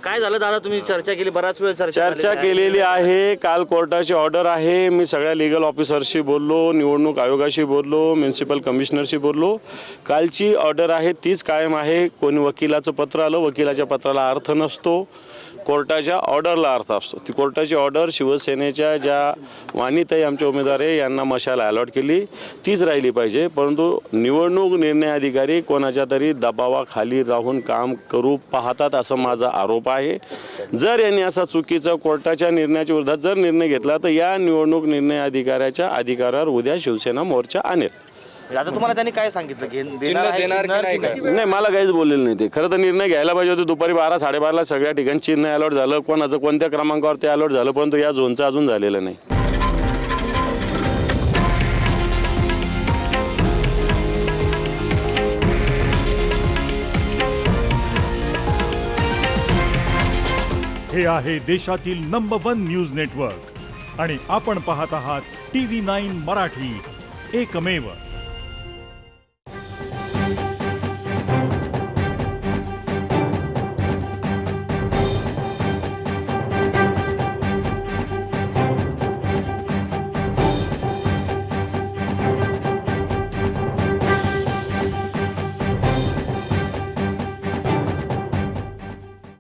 काय झालं दादा, तुम्ही चर्चा केली, बराच वेळ चर्चा केलेली आहे. काल कोर्टाची ऑर्डर आहे. मी सगळ्या लिगल ऑफिसरशी बोललो, निवडणूक आयोगाशी बोललो, म्युन्सिपल कमिशनरशी बोललो. कालची ऑर्डर आहे तीच कायम आहे. कोणी वकिलाचं पत्र आलं, वकिलाच्या पत्राला अर्थ नसतो, कोर्टाच्या ऑर्डरला अर्थ असतो. ती कोर्टाची ऑर्डर शिवसेनेच्या ज्या वाणीताई आमचे उमेदवार आहे यांना मशाला अलॉट केली तीच राहिली पाहिजे. परंतु निवडणूक निर्णय अधिकारी कोणाच्या तरी दबावाखाली राहून काम करू पाहतात असं माझा आरोप आहे. जर यांनी असा चुकीचा कोर्टाच्या निर्णयाच्या विरोधात जर निर्णय घेतला तर या निवडणूक निर्णय अधिकाऱ्याच्या अधिकारावर उद्या शिवसेना मोर्चा आणेल. आता तुम्हाला त्यांनी काय सांगितलं की देणार की नाही? नाही, मला काहीच बोललेलं नाही. ते खरं तर निर्णय घ्यायला पाहिजे होते दुपारी 12-12:30ला. सगळ्या ठिकाणी चिन्ह अलॉट झालं, कोणाचं कोणत्या क्रमांकावर ते अलॉट झालं, परंतु या झोनचं अजून झालेलं नाही. हे आहे देशातील नंबर 1 न्यूज नेटवर्क आणि आपण पाहत आहात TV9 मराठी, एकमेव.